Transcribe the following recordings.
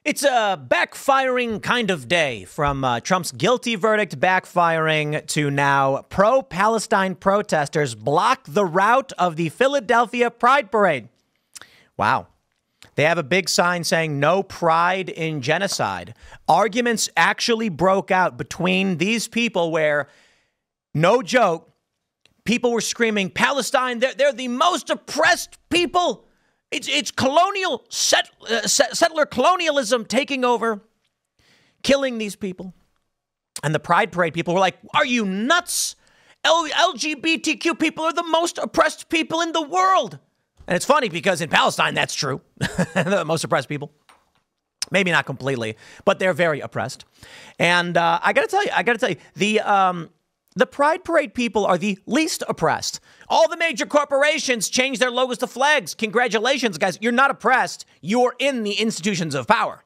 It's a backfiring kind of day, from Trump's guilty verdict backfiring to now pro-Palestine protesters block the route of the Philadelphia Pride Parade. Wow. They have a big sign saying no pride in genocide. Arguments actually broke out between these people where, no joke, people were screaming, Palestine, they're the most oppressed people. It's colonial, settler colonialism taking over, killing these people. And the Pride Parade people were like, are you nuts? LGBTQ people are the most oppressed people in the world. And it's funny because in Palestine, that's true. The most oppressed people. Maybe not completely, but they're very oppressed. And I got to tell you, the Pride Parade people are the least oppressed. All the major corporations change their logos to flags. Congratulations, guys. You're not oppressed. You're in the institutions of power.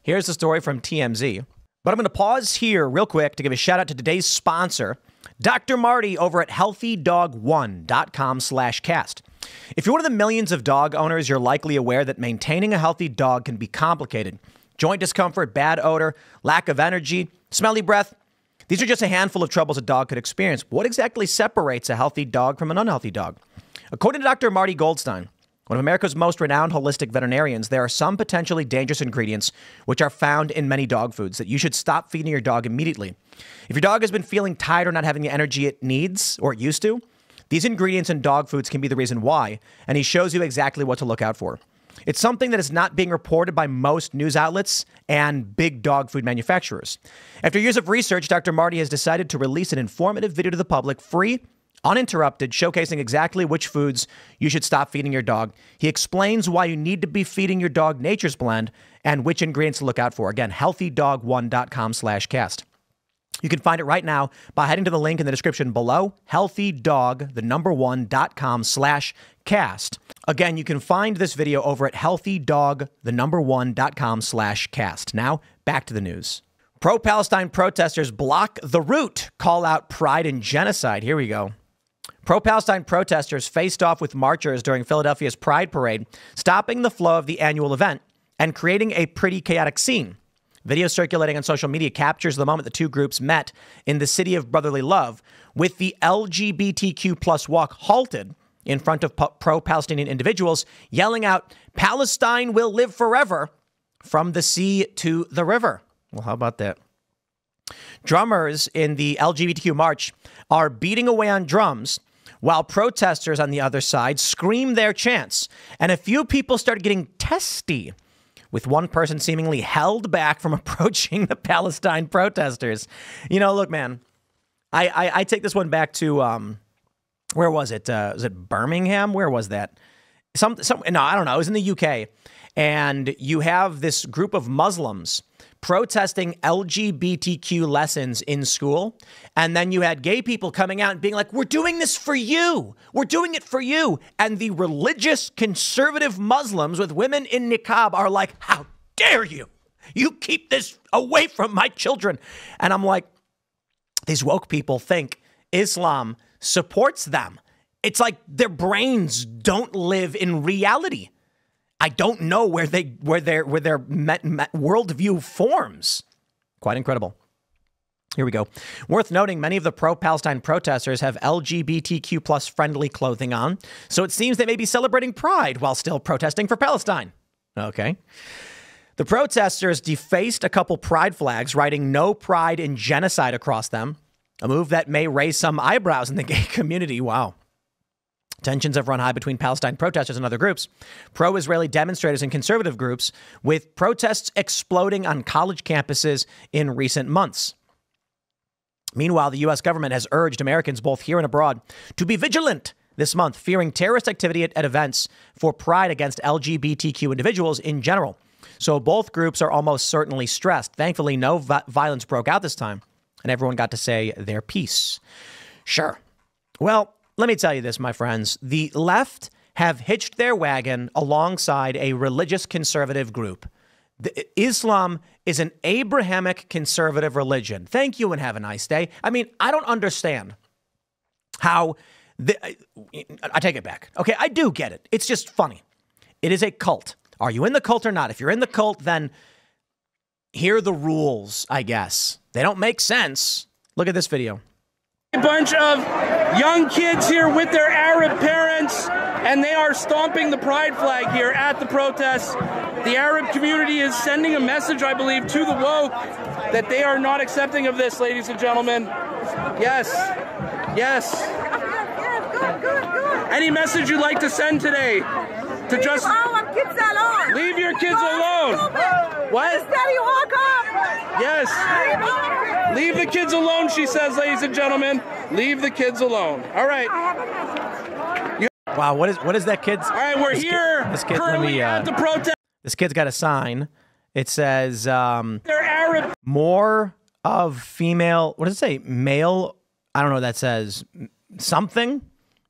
Here's the story from TMZ. But I'm going to pause here real quick to give a shout out to today's sponsor, Dr. Marty over at healthydog1.com/cast. If you're one of the millions of dog owners, you're likely aware that maintaining a healthy dog can be complicated. Joint discomfort, bad odor, lack of energy, smelly breath. These are just a handful of troubles a dog could experience. What exactly separates a healthy dog from an unhealthy dog? According to Dr. Marty Goldstein, one of America's most renowned holistic veterinarians, there are some potentially dangerous ingredients which are found in many dog foods that you should stop feeding your dog immediately. If your dog has been feeling tired or not having the energy it needs or it used to, these ingredients in dog foods can be the reason why, and he shows you exactly what to look out for. It's something that is not being reported by most news outlets and big dog food manufacturers. After years of research, Dr. Marty has decided to release an informative video to the public, free, uninterrupted, showcasing exactly which foods you should stop feeding your dog. He explains why you need to be feeding your dog Nature's Blend and which ingredients to look out for. Again, healthydog1.com/cast. You can find it right now by heading to the link in the description below, healthydog1.com/cast. Again, you can find this video over at healthydog1.com/cast. Now, back to the news. Pro-Palestine protesters block the route, call out pride and genocide. Here we go. Pro-Palestine protesters faced off with marchers during Philadelphia's Pride Parade, stopping the flow of the annual event and creating a pretty chaotic scene. Video circulating on social media captures the moment the two groups met in the city of brotherly love, with the LGBTQ plus walk halted in front of pro-Palestinian individuals yelling out, Palestine will live forever, from the sea to the river. Well, how about that? Drummers in the LGBTQ march are beating away on drums while protesters on the other side scream their chants. And a few people started getting testy, with one person seemingly held back from approaching the Palestine protesters. You know, look, man, I take this one back to, where was it? Was it Birmingham? Where was that? No, I don't know. It was in the UK. And you have this group of Muslims protesting LGBTQ lessons in school. And then you had gay people coming out and being like, we're doing this for you. We're doing it for you. And the religious conservative Muslims with women in niqab are like, how dare you? You keep this away from my children. And I'm like, these woke people think Islam supports them. It's like their brains don't live in reality. I don't know where their worldview forms. Quite incredible. Here we go. Worth noting, many of the pro-Palestine protesters have LGBTQ plus friendly clothing on, so it seems they may be celebrating Pride while still protesting for Palestine. Okay. The protesters defaced a couple Pride flags, writing "No Pride in Genocide" across them, a move that may raise some eyebrows in the gay community. Wow. Tensions have run high between Palestine protesters and other groups, pro-Israeli demonstrators and conservative groups, with protests exploding on college campuses in recent months. Meanwhile, the U.S. government has urged Americans both here and abroad to be vigilant this month, fearing terrorist activity at events for pride against LGBTQ individuals in general. So both groups are almost certainly stressed. Thankfully, no violence broke out this time, and everyone got to say their piece. Sure. Well, let me tell you this, my friends. The left have hitched their wagon alongside a religious conservative group. Islam is an Abrahamic conservative religion. Thank you and have a nice day. I mean, I don't understand how... I take it back. Okay, I do get it. It's just funny. It is a cult. Are you in the cult or not? If you're in the cult, then here are the rules, I guess. They don't make sense. Look at this video. A bunch of young kids here with their Arab parents, and they are stomping the pride flag here at the protest. The Arab community is sending a message, I believe, to the woke that they are not accepting of this, ladies and gentlemen. Yes. Yes. Good. Any message you'd like to send today? To just kids alone. Leave your kids alone. What? Yes. Leave the kids alone, she says, ladies and gentlemen. Leave the kids alone. All right. Wow, what is that kid's? All right, we're here currently at the protest. This kid's got a sign. It says, they're Arab. More of female, what does it say? Male, I don't know what that says. Something?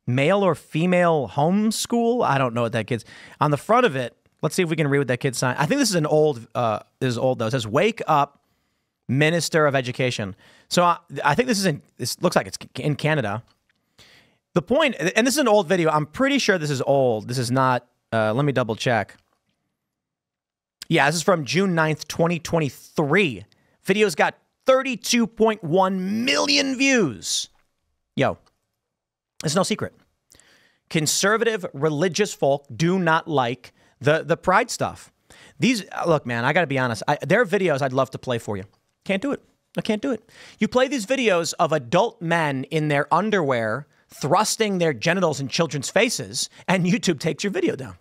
Male or female homeschool? I don't know what that kid's. On the front of it, let's see if we can read what that kid's sign. I think this is an old, this is old though. It says, "Wake up, Minister of Education." So I think this looks like it's in Canada. The point, and this is an old video. I'm pretty sure this is old. This is not, let me double check. Yeah, this is from June 9th, 2023. Video's got 32.1 million views. Yo, it's no secret. Conservative religious folk do not like the pride stuff. These, look, man, I got to be honest. There are videos I'd love to play for you. Can't do it. I can't do it. You play these videos of adult men in their underwear thrusting their genitals in children's faces, and YouTube takes your video down.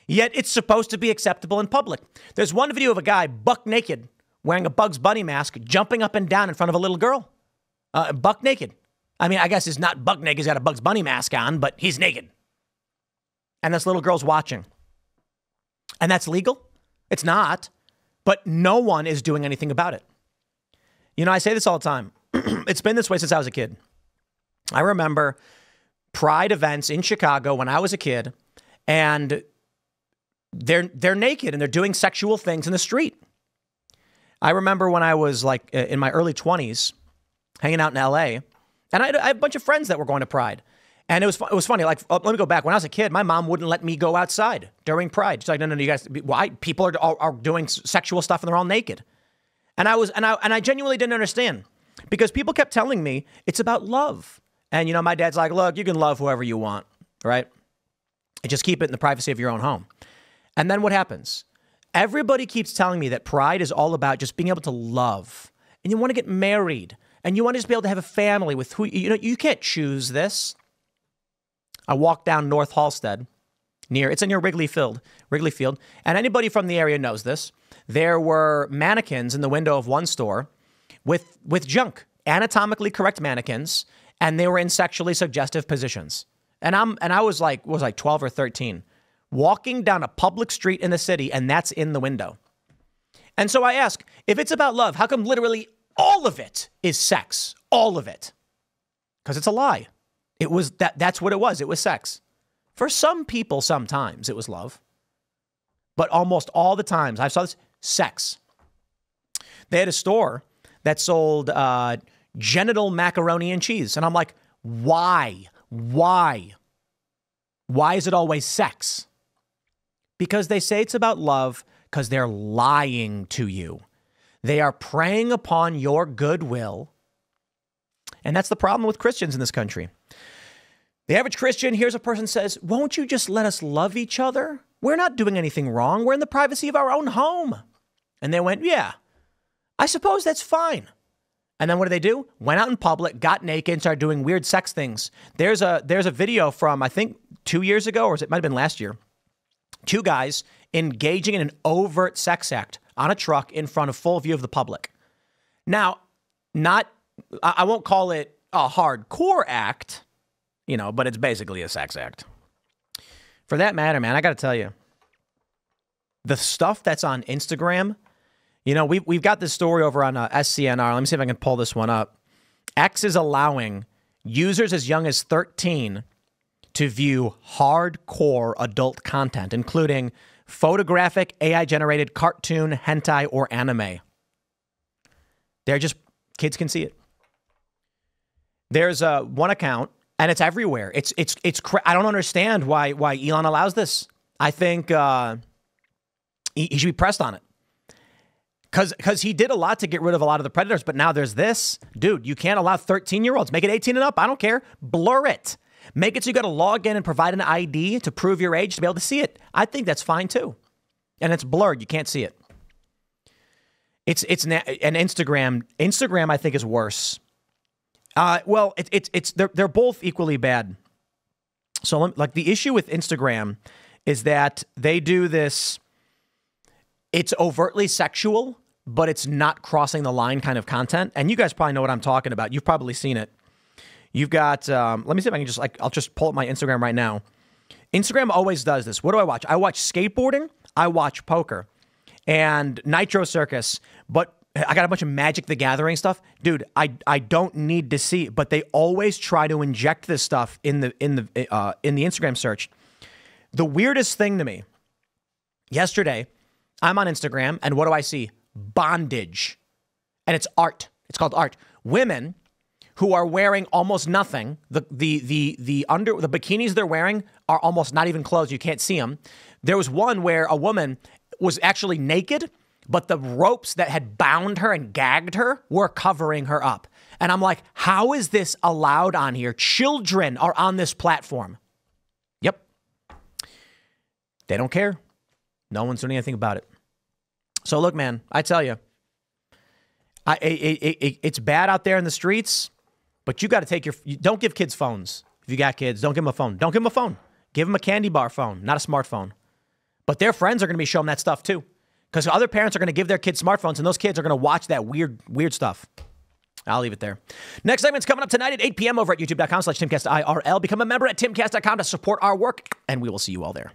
Yet it's supposed to be acceptable in public. There's one video of a guy buck naked wearing a Bugs Bunny mask, jumping up and down in front of a little girl. Buck naked. I mean, I guess he's not buck naked. He's got a Bugs Bunny mask on, but he's naked. And this little girl's watching. And that's legal? It's not. But no one is doing anything about it. You know, I say this all the time. It's been this way since I was a kid. I remember pride events in Chicago when I was a kid, and they're naked and they're doing sexual things in the street. I remember when I was like in my early 20s, hanging out in LA, and I had a bunch of friends that were going to Pride. And it was funny. Like, let me go back. When I was a kid, my mom wouldn't let me go outside during Pride. She's like, no, you guys, why? People are doing sexual stuff and they're all naked. And I genuinely didn't understand, because people kept telling me it's about love. And, you know, my dad's like, look, you can love whoever you want, right? And just keep it in the privacy of your own home. And then what happens? Everybody keeps telling me that Pride is all about just being able to love. And you want to get married. And you want to just be able to have a family with who, you know, you can't choose this. I walked down North Halsted, it's near Wrigley Field, and anybody from the area knows this. There were mannequins in the window of one store with junk, anatomically correct mannequins, and they were in sexually suggestive positions. And I was like 12 or 13, walking down a public street in the city, and that's in the window. And so I ask, if it's about love, how come literally all of it is sex? All of it. Because it's a lie. It was that's what it was. It was sex. For some people, sometimes it was love. But almost all the times I saw this, sex. They had a store that sold genital macaroni and cheese. And I'm like, why? Why? Why is it always sex? Because they say it's about love because they're lying to you. They are preying upon your goodwill. And that's the problem with Christians in this country. The average Christian hears a person says, won't you just let us love each other? We're not doing anything wrong. We're in the privacy of our own home. And they went, yeah, I suppose that's fine. And then what did they do? Went out in public, got naked, and started doing weird sex things. There's a video from, I think, 2 years ago, or it might have been last year. Two guys engaging in an overt sex act on a truck in front of full view of the public. Now, I won't call it a hardcore act, you know, but it's basically a sex act. For that matter, man, I got to tell you, the stuff that's on Instagram, you know, we've got this story over on SCNR. Let me see if I can pull this one up. X is allowing users as young as 13 to view hardcore adult content, including photographic, AI-generated cartoon, hentai, or anime. They're just, kids can see it. There's one account, and it's everywhere. I don't understand why Elon allows this. I think He should be pressed on it. Because he did a lot to get rid of a lot of the predators, but now there's this. Dude, you can't allow 13-year-olds. Make it 18 and up. I don't care. Blur it. Make it so you got to log in and provide an ID to prove your age to be able to see it. I think that's fine too. And it's blurred. You can't see it. And Instagram. Instagram, I think, is worse. Well, they're both equally bad. So, like, the issue with Instagram is that they do this. It's overtly sexual, but it's not crossing the line kind of content. And you guys probably know what I'm talking about. You've probably seen it. You've got, let me see if I can I'll just pull up my Instagram right now. Instagram always does this. What do I watch? I watch skateboarding. I watch poker and Nitro Circus, but I got a bunch of Magic the Gathering stuff. Dude, I don't need to see it, but they always try to inject this stuff in the Instagram search. The weirdest thing to me, yesterday, I'm on Instagram, and what do I see? Bondage. And it's art. It's called art. Women who are wearing almost nothing. The bikinis they're wearing are almost not even clothes. You can't see them. There was one where a woman was actually naked, but the ropes that had bound her and gagged her were covering her up. And I'm like, how is this allowed on here? Children are on this platform. Yep. They don't care. No one's doing anything about it. So look, man, I tell you, it's bad out there in the streets, but you got to don't give kids phones. If you got kids, don't give them a phone. Don't give them a phone. Give them a candy bar phone, not a smartphone. But their friends are going to be showing that stuff too, because other parents are going to give their kids smartphones, and those kids are going to watch that weird stuff. I'll leave it there. Next segment's coming up tonight at 8 p.m. over at youtube.com/TimcastIRL. Become a member at timcast.com to support our work, and we will see you all there.